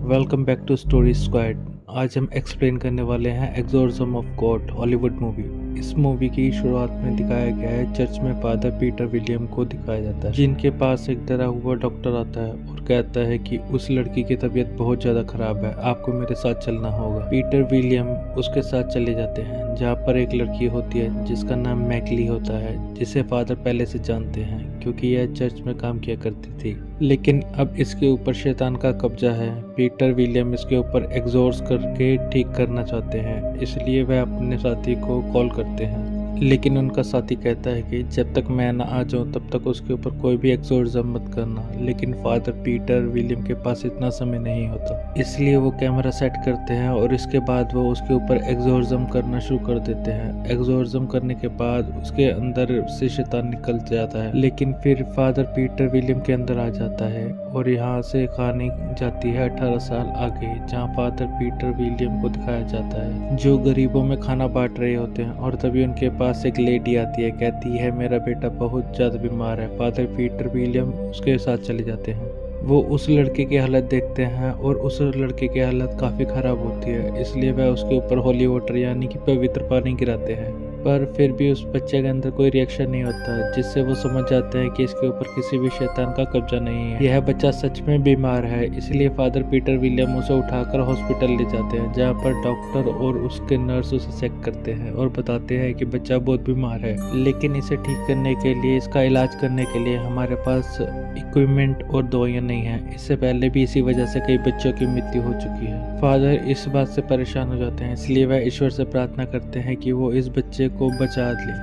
Welcome back to Story Squad. आज हम explain करने वाले हैं exorcism of God Hollywood movie. इस मूवी की शुरुआत में दिखाया गया है चर्च में फादर पीटर विलियम को दिखाया जाता है, जिनके पास एक डरा हुआ डॉक्टर आता है और कहता है कि उस लड़की की तबीयत बहुत ज्यादा खराब है, आपको मेरे साथ चलना होगा। पीटर विलियम उसके साथ चले जाते हैं, जहाँ पर एक लड़की होती है जिसका नाम मैगली होता है, जिसे फादर पहले से जानते हैं क्योंकि यह चर्च में काम किया करती थी। लेकिन अब इसके ऊपर शैतान का कब्जा है। पीटर विलियम इसके ऊपर एग्जॉर्स करके ठीक करना चाहते हैं, इसलिए वह अपने साथी को कॉल करते हैं। लेकिन उनका साथी कहता है कि जब तक मैं ना आ जाऊं तब तक उसके ऊपर कोई भी एग्जॉर्सिज्म मत करना। लेकिन फादर पीटर विलियम के पास इतना समय नहीं होता, इसलिए वो कैमरा सेट करते हैं और इसके बाद वो उसके ऊपर एग्जॉर्सिज्म करना शुरू कर देते हैं। एग्जॉर्सिज्म करने के बाद उसके अंदर से शैतान निकल जाता है, लेकिन फिर फादर पीटर विलियम के अंदर आ जाता है और यहाँ से कहानी जाती है 18 साल आगे, जहाँ फादर पीटर विलियम को दिखाया जाता है जो गरीबों में खाना बांट रहे होते हैं। और तभी उनके पास एक लेडी आती है, कहती है मेरा बेटा बहुत ज्यादा बीमार है। फादर पीटर विलियम उसके साथ चले जाते हैं। वो उस लड़के की हालत देखते हैं और उस लड़के की हालत काफी खराब होती है, इसलिए वह उसके ऊपर होली वाटर यानी कि पवित्र पानी गिराते हैं। पर फिर भी उस बच्चे के अंदर कोई रिएक्शन नहीं होता, जिससे वो समझ जाते हैं कि इसके ऊपर किसी भी शैतान का कब्जा नहीं है, यह बच्चा सच में बीमार है। इसलिए फादर पीटर विलियम उसे उठाकर हॉस्पिटल ले जाते हैं, जहाँ पर डॉक्टर और उसके नर्स उसे चेक करते हैं और बताते हैं कि बच्चा बहुत बीमार है, लेकिन इसे ठीक करने के लिए, इसका इलाज करने के लिए हमारे पास इक्विपमेंट और दवाइयाँ नहीं है। इससे पहले भी इसी वजह से कई बच्चों की मृत्यु हो चुकी है। फादर इस बात से परेशान हो जाते हैं, इसलिए वह ईश्वर से प्रार्थना करते हैं कि वो इस बच्चे को बचा ले।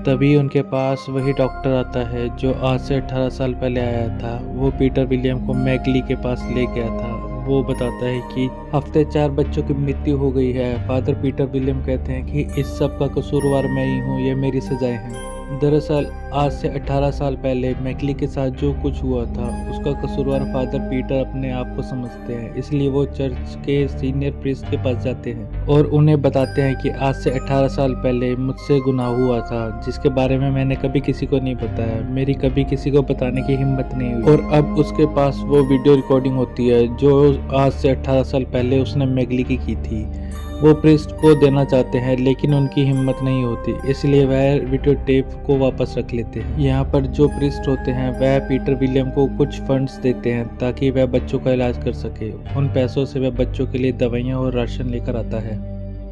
तभी उनके पास वही डॉक्टर आता है जो आज से 18 साल पहले आया था। वो पीटर विलियम को मैगली के पास ले गया था। वो बताता है कि हफ्ते 4 बच्चों की मृत्यु हो गई है। फादर पीटर विलियम कहते हैं कि इस सब का कसूरवार मैं ही हूँ, ये मेरी सजाएं हैं। दरअसल आज से 18 साल पहले मैगली के साथ जो कुछ हुआ था उसका कसूरवार फादर पीटर अपने आप को समझते हैं, इसलिए वो चर्च के सीनियर प्रीस्ट के पास जाते हैं और उन्हें बताते हैं कि आज से 18 साल पहले मुझसे गुनाह हुआ था, जिसके बारे में मैंने कभी किसी को नहीं बताया, मेरी कभी किसी को बताने की हिम्मत नहीं हुई। और अब उसके पास वो वीडियो रिकॉर्डिंग होती है जो आज से 18 साल पहले उसने मैगली की थी। वो प्रीस्ट को देना चाहते हैं लेकिन उनकी हिम्मत नहीं होती, इसलिए वह वीडियो टेप को वापस रख लेते हैं। यहाँ पर जो प्रीस्ट होते हैं वह पीटर विलियम को कुछ फंड्स देते हैं ताकि वह बच्चों का इलाज कर सके। उन पैसों से वह बच्चों के लिए दवाइयाँ और राशन लेकर आता है।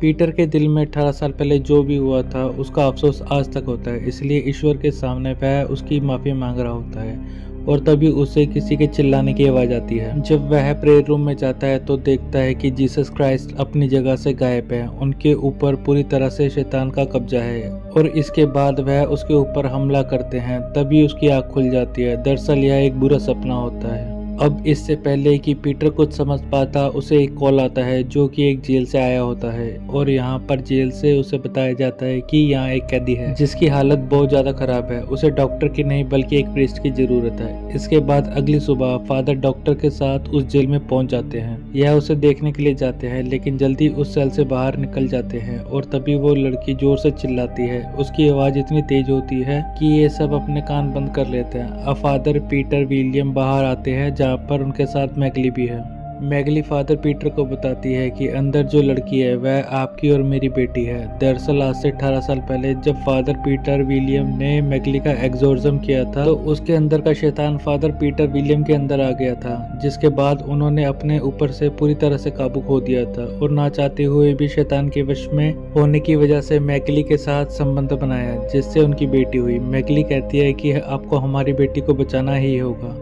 पीटर के दिल में 18 साल पहले जो भी हुआ था उसका अफसोस आज तक होता है, इसलिए ईश्वर के सामने वह उसकी माफी मांग रहा होता है। और तभी उसे किसी के चिल्लाने की आवाज आती है। जब वह प्रेयर रूम में जाता है तो देखता है कि जीसस क्राइस्ट अपनी जगह से गायब है, उनके ऊपर पूरी तरह से शैतान का कब्जा है और इसके बाद वह उसके ऊपर हमला करते हैं। तभी उसकी आँख खुल जाती है। दरअसल यह एक बुरा सपना होता है। अब इससे पहले कि पीटर कुछ समझ पाता, उसे एक कॉल आता है जो कि एक जेल से आया होता है और यहाँ पर जेल से उसे बताया जाता है कि यहाँ एक कैदी है जिसकी हालत बहुत ज्यादा खराब है। उसे डॉक्टर की नहीं बल्कि एक प्रीस्ट की जरूरत है। इसके बाद अगली सुबह फादर डॉक्टर के साथ उस जेल में पहुंच जाते हैं। यह उसे देखने के लिए जाते हैं लेकिन जल्दी उस सेल से बाहर निकल जाते हैं और तभी वो लड़की जोर से चिल्लाती है। उसकी आवाज इतनी तेज होती है कि ये सब अपने कान बंद कर लेते हैं। अब फादर पीटर विलियम बाहर आते हैं जहाँ पर उनके साथ मैगली भी है। मैगली फादर पीटर को बताती है कि अंदर जो लड़की है वह आपकी और मेरी बेटी है। दरअसल आज से 18 साल पहले जब फादर पीटर विलियम ने मैगली का एग्जॉर्सिज्म किया था तो उसके अंदर का शैतान फादर पीटर विलियम के अंदर आ गया था, जिसके बाद उन्होंने अपने ऊपर से पूरी तरह से काबू खो दिया था और ना चाहते हुए भी शैतान के वश में होने की वजह से मैगली के साथ संबंध बनाया, जिससे उनकी बेटी हुई। मैगली कहती है कि आपको हमारी बेटी को बचाना ही होगा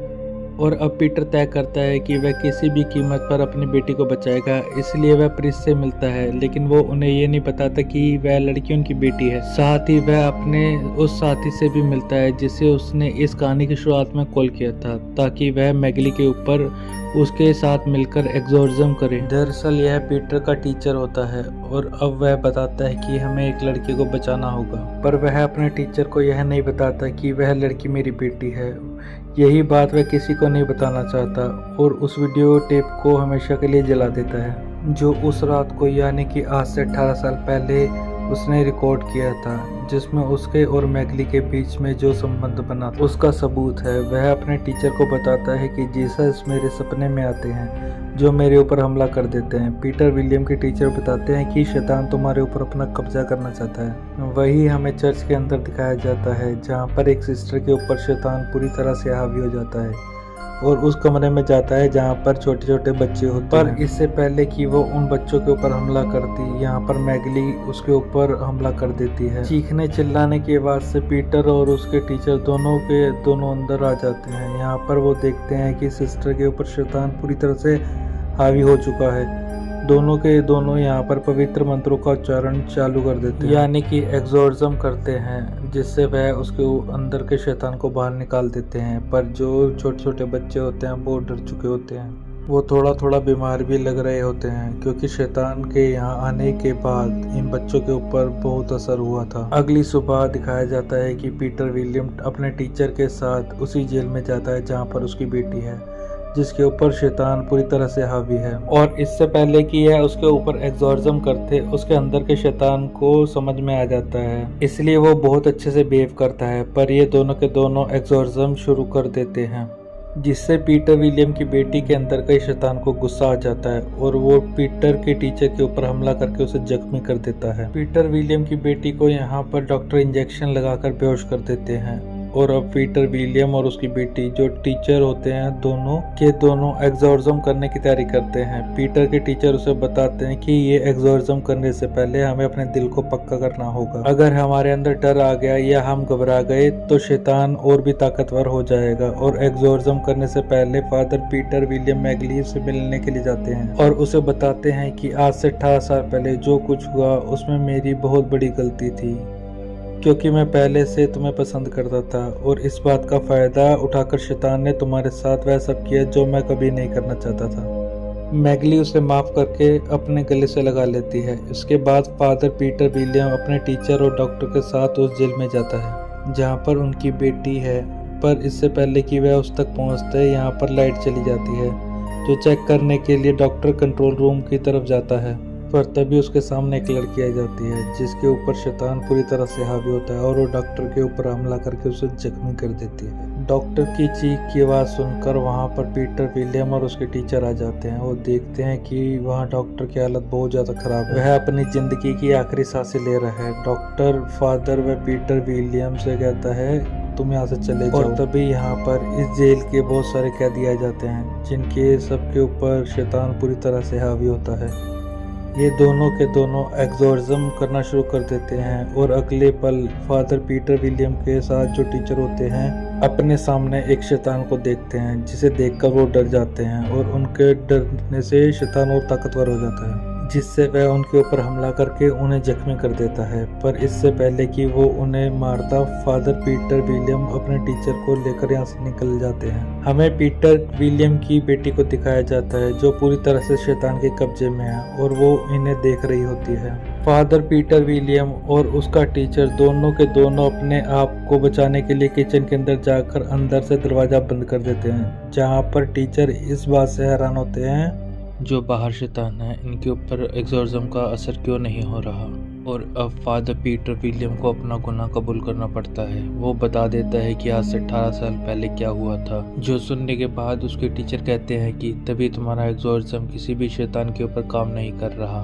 और अब पीटर तय करता है कि वह किसी भी कीमत पर अपनी बेटी को बचाएगा। इसलिए वह प्रीस्ट से मिलता है, लेकिन वो उन्हें ये नहीं बताता कि वह लड़की उनकी बेटी है। साथ ही वह अपने उस साथी से भी मिलता है जिसे उसने इस कहानी की शुरुआत में कॉल किया था, ताकि वह मैगली के ऊपर उसके साथ मिलकर एग्जॉर्सिज्म करे। दरअसल यह पीटर का टीचर होता है और अब वह बताता है कि हमें एक लड़की को बचाना होगा, पर वह अपने टीचर को यह नहीं बताता कि वह लड़की मेरी बेटी है। यही बात वह किसी को नहीं बताना चाहता और उस वीडियो टेप को हमेशा के लिए जला देता है, जो उस रात को यानी कि आज से 18 साल पहले उसने रिकॉर्ड किया था, जिसमें उसके और मैगली के बीच में जो संबंध बना उसका सबूत है। वह अपने टीचर को बताता है कि जीसस मेरे सपने में आते हैं, जो मेरे ऊपर हमला कर देते हैं। पीटर विलियम के टीचर बताते हैं कि शैतान तुम्हारे ऊपर अपना कब्जा करना चाहता है। वही हमें चर्च के अंदर दिखाया जाता है, जहाँ पर एक सिस्टर के ऊपर शैतान पूरी तरह से हावी हो जाता है और उस कमरे में जाता है जहाँ पर छोटे छोटे बच्चे होते हैं। पर इससे पहले कि वो उन बच्चों के ऊपर हमला करती, यहाँ पर मैगली उसके ऊपर हमला कर देती है। चीखने चिल्लाने की आवाज से पीटर और उसके टीचर दोनों के दोनों अंदर आ जाते हैं। यहाँ पर वो देखते हैं कि सिस्टर के ऊपर शैतान पूरी तरह से हावी हो चुका है। दोनों के दोनों यहाँ पर पवित्र मंत्रों का उच्चारण चालू कर देते हैं, यानी कि एक्सोर्सिज्म करते हैं, जिससे वह उसके अंदर के शैतान को बाहर निकाल देते हैं। पर जो छोटे छोटे बच्चे होते हैं वो डर चुके होते हैं। वो थोड़ा थोड़ा बीमार भी लग रहे होते हैं, क्योंकि शैतान के यहाँ आने के बाद इन बच्चों के ऊपर बहुत असर हुआ था। अगली सुबह दिखाया जाता है कि पीटर विलियम अपने टीचर के साथ उसी जेल में जाता है जहाँ पर उसकी बेटी है, जिसके ऊपर शैतान पूरी तरह से हावी है। और इससे पहले कि यह उसके ऊपर एक्सोर्सिज्म करते, उसके अंदर के शैतान को समझ में आ जाता है, इसलिए वो बहुत अच्छे से बिहेव करता है। पर ये दोनों के दोनों एक्सोर्सिज्म शुरू कर देते हैं, जिससे पीटर विलियम की बेटी के अंदर के शैतान को गुस्सा आ जाता है और वो पीटर के टीचर के ऊपर हमला करके उसे जख्मी कर देता है। पीटर विलियम की बेटी को यहाँ पर डॉक्टर इंजेक्शन लगाकर बेहोश कर देते हैं और अब पीटर विलियम और उसकी बेटी जो टीचर होते हैं दोनों के दोनों एक्सोर्सिज्म करने की तैयारी करते हैं। पीटर के टीचर उसे बताते हैं कि ये एक्सोर्सिज्म करने से पहले हमें अपने दिल को पक्का करना होगा। अगर हमारे अंदर डर आ गया या हम घबरा गए तो शैतान और भी ताकतवर हो जाएगा। और एक्सोर्सिज्म करने से पहले फादर पीटर विलियम मैगली से मिलने के लिए जाते हैं और उसे बताते हैं कि आज से 18 साल पहले जो कुछ हुआ उसमें मेरी बहुत बड़ी गलती थी, क्योंकि मैं पहले से तुम्हें पसंद करता था और इस बात का फ़ायदा उठाकर शैतान ने तुम्हारे साथ वह सब किया जो मैं कभी नहीं करना चाहता था। मैगली उसे माफ़ करके अपने गले से लगा लेती है। इसके बाद फादर पीटर विलियम अपने टीचर और डॉक्टर के साथ उस जेल में जाता है जहाँ पर उनकी बेटी है। पर इससे पहले कि वह उस तक पहुँचते यहाँ पर लाइट चली जाती है, जो चेक करने के लिए डॉक्टर कंट्रोल रूम की तरफ जाता है। पर तभी उसके सामने एक लड़की आ जाती है जिसके ऊपर शैतान पूरी तरह से हावी होता है और वो डॉक्टर के ऊपर हमला करके उसे जख्मी कर देती है। डॉक्टर की चीख की आवाज़ सुनकर वहाँ पर पीटर विलियम और उसके टीचर आ जाते हैं। वो देखते हैं कि वहाँ डॉक्टर की हालत बहुत ज़्यादा खराब है, वह अपनी ज़िंदगी की आखिरी सांसें ले रहा है। डॉक्टर फादर व पीटर विलियम से कहता है तुम यहाँ से चले जाओ। और तभी यहाँ पर इस जेल के बहुत सारे कैदी आ जाते हैं जिनके सबके ऊपर शैतान पूरी तरह से हावी होता है। ये दोनों के दोनों एक्सोर्सिज्म करना शुरू कर देते हैं और अगले पल फादर पीटर विलियम के साथ जो टीचर होते हैं अपने सामने एक शैतान को देखते हैं, जिसे देखकर वो डर जाते हैं और उनके डरने से शैतान और ताकतवर हो जाता है, जिससे वह उनके ऊपर हमला करके उन्हें जख्मी कर देता है। पर इससे पहले कि वो उन्हें मारता, फादर पीटर विलियम अपने टीचर को लेकर यहाँ से निकल जाते हैं। हमें पीटर विलियम की बेटी को दिखाया जाता है जो पूरी तरह से शैतान के कब्जे में है और वो इन्हें देख रही होती है। फादर पीटर विलियम और उसका टीचर दोनों के दोनों अपने आप को बचाने के लिए किचन के अंदर जाकर अंदर से दरवाजा बंद कर देते हैं, जहाँ पर टीचर इस बात से हैरान होते हैं जो बाहर शैतान है इनके ऊपर एक्सोर्सिज्म का असर क्यों नहीं हो रहा। और अब फादर पीटर विलियम को अपना गुनाह कबूल करना पड़ता है। वो बता देता है कि आज से 18 साल पहले क्या हुआ था, जो सुनने के बाद उसके टीचर कहते हैं कि तभी तुम्हारा एक्सोर्सिज्म किसी भी शैतान के ऊपर काम नहीं कर रहा।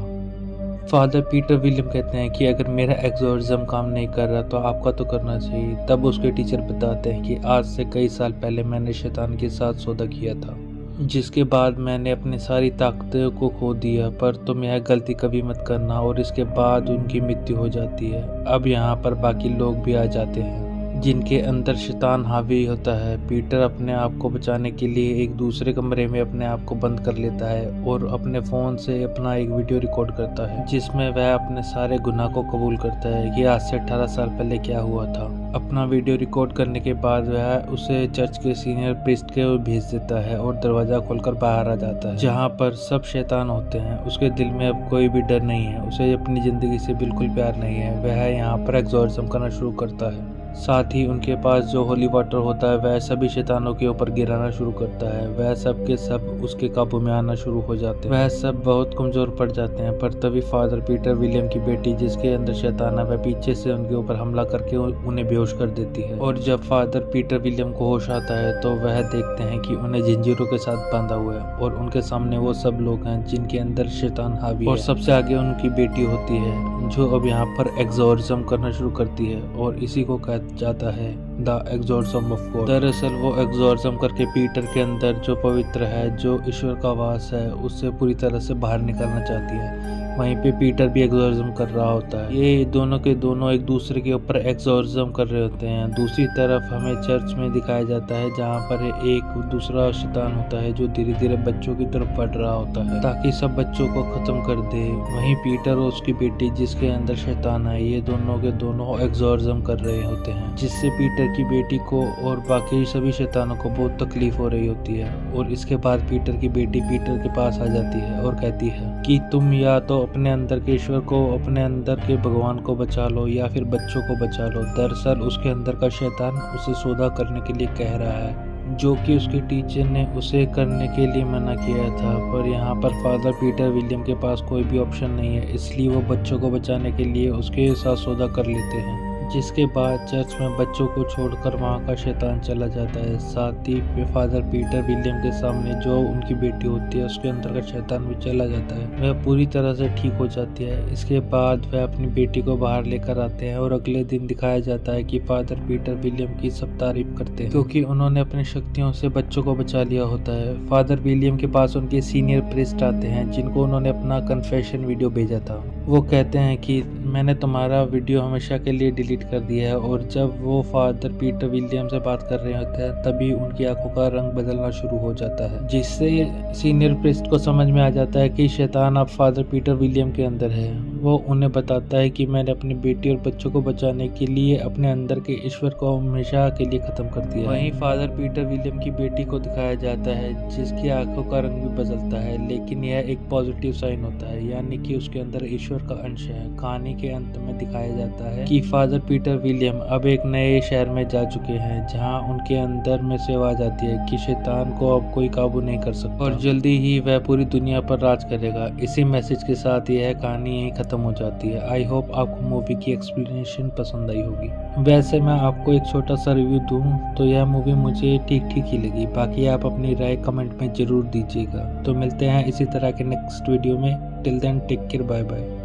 फादर पीटर विलियम कहते हैं कि अगर मेरा एक्सोर्सिज्म काम नहीं कर रहा तो आपका तो करना चाहिए। तब उसके टीचर बताते हैं कि आज से कई साल पहले मैंने शैतान के साथ सौदा किया था, जिसके बाद मैंने अपनी सारी ताकतों को खो दिया। पर तुम यह गलती कभी मत करना। और इसके बाद उनकी मृत्यु हो जाती है। अब यहाँ पर बाकी लोग भी आ जाते हैं जिनके अंदर शैतान हावी होता है। पीटर अपने आप को बचाने के लिए एक दूसरे कमरे में अपने आप को बंद कर लेता है और अपने फ़ोन से अपना एक वीडियो रिकॉर्ड करता है, जिसमें वह अपने सारे गुनाह को कबूल करता है कि आज से 18 साल पहले क्या हुआ था। अपना वीडियो रिकॉर्ड करने के बाद वह उसे चर्च के सीनियर प्रीस्ट के भेज देता है और दरवाज़ा खोलकर बाहर आ जाता है, जहाँ पर सब शैतान होते हैं। उसके दिल में अब कोई भी डर नहीं है, उसे अपनी ज़िंदगी से बिल्कुल प्यार नहीं है। वह यहाँ पर एक्सोर्सिज्म करना शुरू करता है। साथ ही उनके पास जो होली वाटर होता है वह सभी शैतानों के ऊपर गिराना शुरू करता है। वह सब के सब उसके काबू में आना शुरू हो जाते हैं। वह सब बहुत कमजोर पड़ जाते हैं। पर तभी फादर पीटर विलियम की बेटी जिसके अंदर शैतान है वह पीछे से उनके ऊपर हमला करके उन्हें बेहोश कर देती है। और जब फादर पीटर विलियम को होश आता है तो वह देखते हैं कि उन्हें जंजीरों के साथ बांधा हुआ है और उनके सामने वो सब लोग हैं जिनके अंदर शैतान हावी है। और सबसे आगे उनकी बेटी होती है जो अब यहाँ पर एग्जॉर्सिज्म करना शुरू करती है और इसी को कहा जाता है द एग्जॉर्सिज्म ऑफ गॉड। दरअसल वो एग्जॉर्सिज्म करके पीटर के अंदर जो पवित्र है, जो ईश्वर का वास है, उससे पूरी तरह से बाहर निकलना चाहती है। वहीं पे पीटर भी एग्जॉर्सिज्म कर रहा होता है। ये दोनों के दोनों एक दूसरे के ऊपर एग्जॉर्सिज्म कर रहे होते हैं। दूसरी तरफ हमें चर्च में दिखाया जाता है जहाँ पर एक दूसरा शैतान होता है जो धीरे धीरे बच्चों की तरफ बढ़ रहा होता है ताकि सब बच्चों को खत्म कर दे। वहीं पीटर और उसकी बेटी जिसके अंदर शैतान है, ये दोनों के दोनों एग्जॉर्सिज्म कर रहे होते हैं, जिससे पीटर की बेटी को और बाकी सभी शैतानों को बहुत तकलीफ हो रही होती है। और इसके बाद पीटर की बेटी पीटर के पास आ जाती है और कहती है कि तुम या तो अपने अंदर के ईश्वर को, अपने अंदर के भगवान को बचा लो या फिर बच्चों को बचा लो। दरअसल उसके अंदर का शैतान उसे सौदा करने के लिए कह रहा है, जो कि उसके टीचर ने उसे करने के लिए मना किया था। पर यहाँ पर फादर पीटर विलियम के पास कोई भी ऑप्शन नहीं है, इसलिए वो बच्चों को बचाने के लिए उसके साथ सौदा कर लेते हैं। जिसके बाद चर्च में बच्चों को छोड़कर वहाँ का शैतान चला जाता है। साथ ही फादर पीटर विलियम के सामने जो उनकी बेटी होती है उसके अंदर का शैतान भी चला जाता है। वह पूरी तरह से ठीक हो जाती है। इसके बाद वह अपनी बेटी को बाहर लेकर आते हैं और अगले दिन दिखाया जाता है कि फादर पीटर विलियम की सब तारीफ करते हैं क्योंकि उन्होंने अपनी शक्तियों से बच्चों को बचा लिया होता है। फादर विलियम के पास उनके सीनियर प्रीस्ट आते हैं जिनको उन्होंने अपना कन्फेशन वीडियो भेजा था। वो कहते हैं कि मैंने तुम्हारा वीडियो हमेशा के लिए डिलीट कर दिया है। और जब वो फादर पीटर विलियम से बात कर रहे होते हैं तभी उनकी आंखों का रंग बदलना शुरू हो जाता है, जिससे सीनियर प्रीस्ट को समझ में आ जाता है कि शैतान अब फादर पीटर विलियम के अंदर है। वो उन्हें बताता है कि मैंने अपनी बेटी और बच्चों को बचाने के लिए अपने अंदर के ईश्वर को हमेशा के लिए खत्म कर दिया। वहीं फादर पीटर विलियम की बेटी को दिखाया जाता है जिसकी आंखों का रंग भी बदलता है, लेकिन यह एक पॉजिटिव साइन होता है, यानी कि उसके अंदर ईश्वर का अंश है। कहानी के अंत में दिखाया जाता है कि फादर पीटर विलियम अब एक नए शहर में जा चुके हैं जहां उनके अंदर में से आवाज आती है कि शैतान को अब कोई काबू नहीं कर सकता और जल्दी ही वह पूरी दुनिया पर राज करेगा। इसी मैसेज के साथ यह कहानी यहीं खत्म हो जाती है। आई होप आपको मूवी की एक्सप्लेनेशन पसंद आई होगी। वैसे मैं आपको एक छोटा सा रिव्यू दूं तो यह मूवी मुझे ठीक ठीक ही लगी। बाकी आप अपनी राय कमेंट में जरूर दीजिएगा। तो मिलते हैं इसी तरह के नेक्स्ट वीडियो में। Till then take care, bye bye.